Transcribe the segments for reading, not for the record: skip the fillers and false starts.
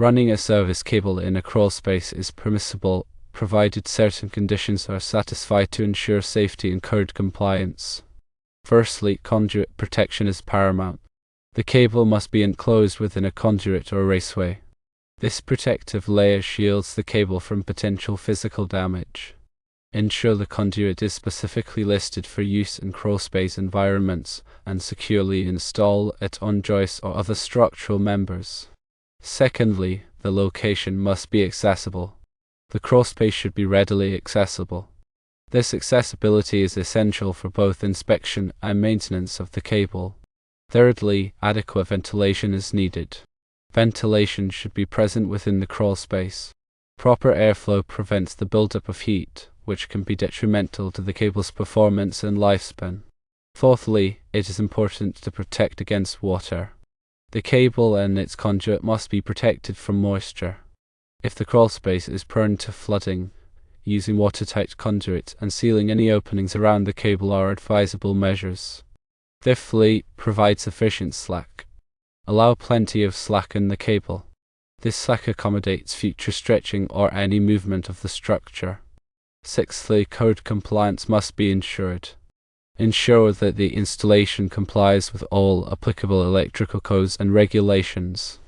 Running a service cable in a crawl space is permissible, provided certain conditions are satisfied to ensure safety and code compliance. Firstly, conduit protection is paramount. The cable must be enclosed within a conduit or raceway. This protective layer shields the cable from potential physical damage. Ensure the conduit is specifically listed for use in crawl space environments and securely install it on joists or other structural members. Secondly, the location must be accessible. The crawl space should be readily accessible. This accessibility is essential for both inspection and maintenance of the cable. Thirdly, adequate ventilation is needed. Ventilation should be present within the crawl space. Proper airflow prevents the buildup of heat, which can be detrimental to the cable's performance and lifespan. Fourthly, it is important to protect against water. The cable and its conduit must be protected from moisture. If the crawl space is prone to flooding, using watertight conduit and sealing any openings around the cable are advisable measures. Fifthly, provide sufficient slack. Allow plenty of slack in the cable. This slack accommodates future stretching or any movement of the structure. Sixthly, code compliance must be ensured. Ensure that the installation complies with all applicable electrical codes and regulations.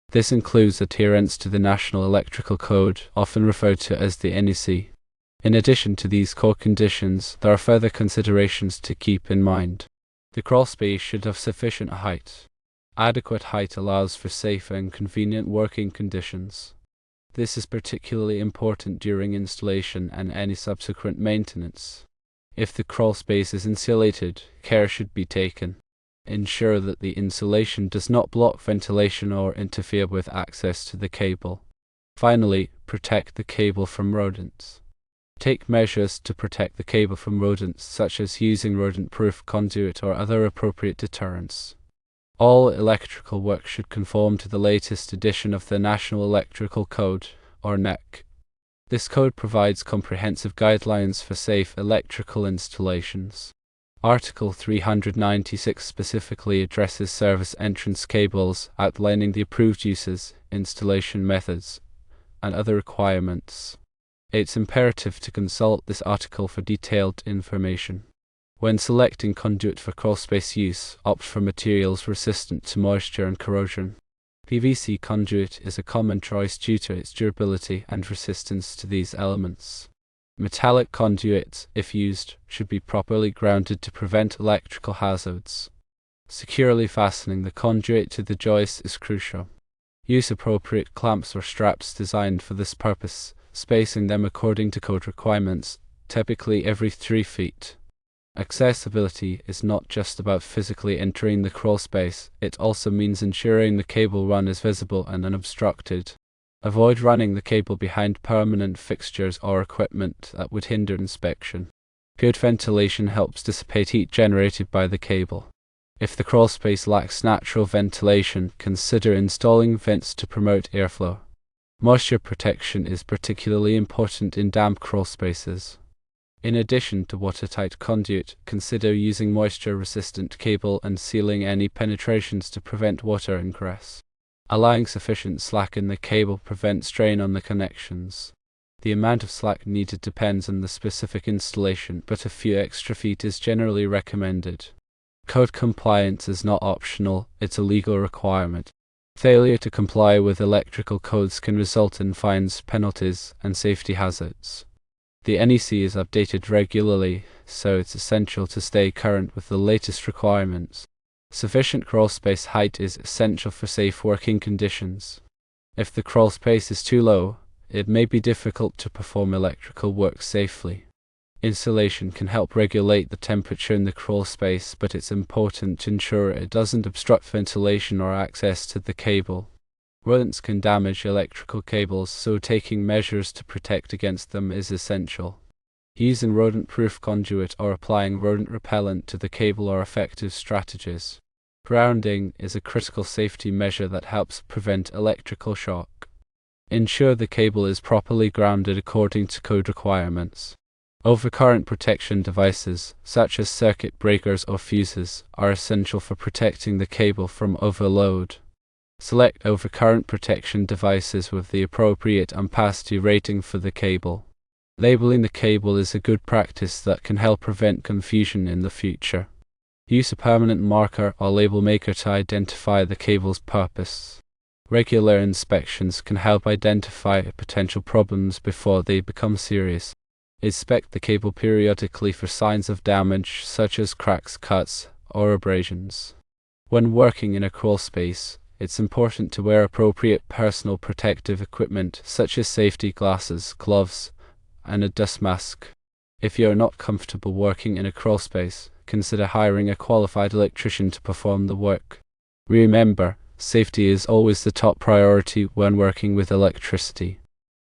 This includes adherence to the National Electrical Code, often referred to as the NEC. In addition to these core conditions, there are further considerations to keep in mind. The crawl space should have sufficient height. Adequate height allows for safe and convenient working conditions. This is particularly important during installation and any subsequent maintenance. If the crawl space is insulated, care should be taken. Ensure that the insulation does not block ventilation or interfere with access to the cable. Finally, protect the cable from rodents. Take measures to protect the cable from rodents, such as using rodent-proof conduit or other appropriate deterrents. All electrical work should conform to the latest edition of the National Electrical Code, or NEC. This code provides comprehensive guidelines for safe electrical installations. Article 396 specifically addresses service entrance cables, outlining the approved uses, installation methods, and other requirements. It's imperative to consult this article for detailed information. When selecting conduit for crawl space use, opt for materials resistant to moisture and corrosion. PVC conduit is a common choice due to its durability and resistance to these elements. Metallic conduit, if used, should be properly grounded to prevent electrical hazards. Securely fastening the conduit to the joist is crucial. Use appropriate clamps or straps designed for this purpose, spacing them according to code requirements, typically every 3 feet. Accessibility is not just about physically entering the crawl space, it also means ensuring the cable run is visible and unobstructed. Avoid running the cable behind permanent fixtures or equipment that would hinder inspection. Good ventilation helps dissipate heat generated by the cable. If the crawl space lacks natural ventilation, consider installing vents to promote airflow. Moisture protection is particularly important in damp crawl spaces. In addition to watertight conduit, consider using moisture-resistant cable and sealing any penetrations to prevent water ingress. Allowing sufficient slack in the cable prevents strain on the connections. The amount of slack needed depends on the specific installation, but a few extra feet is generally recommended. Code compliance is not optional, it's a legal requirement. Failure to comply with electrical codes can result in fines, penalties, and safety hazards. The NEC is updated regularly, so it's essential to stay current with the latest requirements. Sufficient crawl space height is essential for safe working conditions. If the crawl space is too low, it may be difficult to perform electrical work safely. Insulation can help regulate the temperature in the crawl space, but it's important to ensure it doesn't obstruct ventilation or access to the cable. Rodents can damage electrical cables, so taking measures to protect against them is essential. Using rodent-proof conduit or applying rodent repellent to the cable are effective strategies. Grounding is a critical safety measure that helps prevent electrical shock. Ensure the cable is properly grounded according to code requirements. Overcurrent protection devices, such as circuit breakers or fuses, are essential for protecting the cable from overload. Select overcurrent protection devices with the appropriate ampacity rating for the cable. Labeling the cable is a good practice that can help prevent confusion in the future. Use a permanent marker or label maker to identify the cable's purpose. Regular inspections can help identify potential problems before they become serious. Inspect the cable periodically for signs of damage, such as cracks, cuts, or abrasions. When working in a crawl space, it's important to wear appropriate personal protective equipment, such as safety glasses, gloves, and a dust mask. If you are not comfortable working in a crawl space, consider hiring a qualified electrician to perform the work. Remember, safety is always the top priority when working with electricity.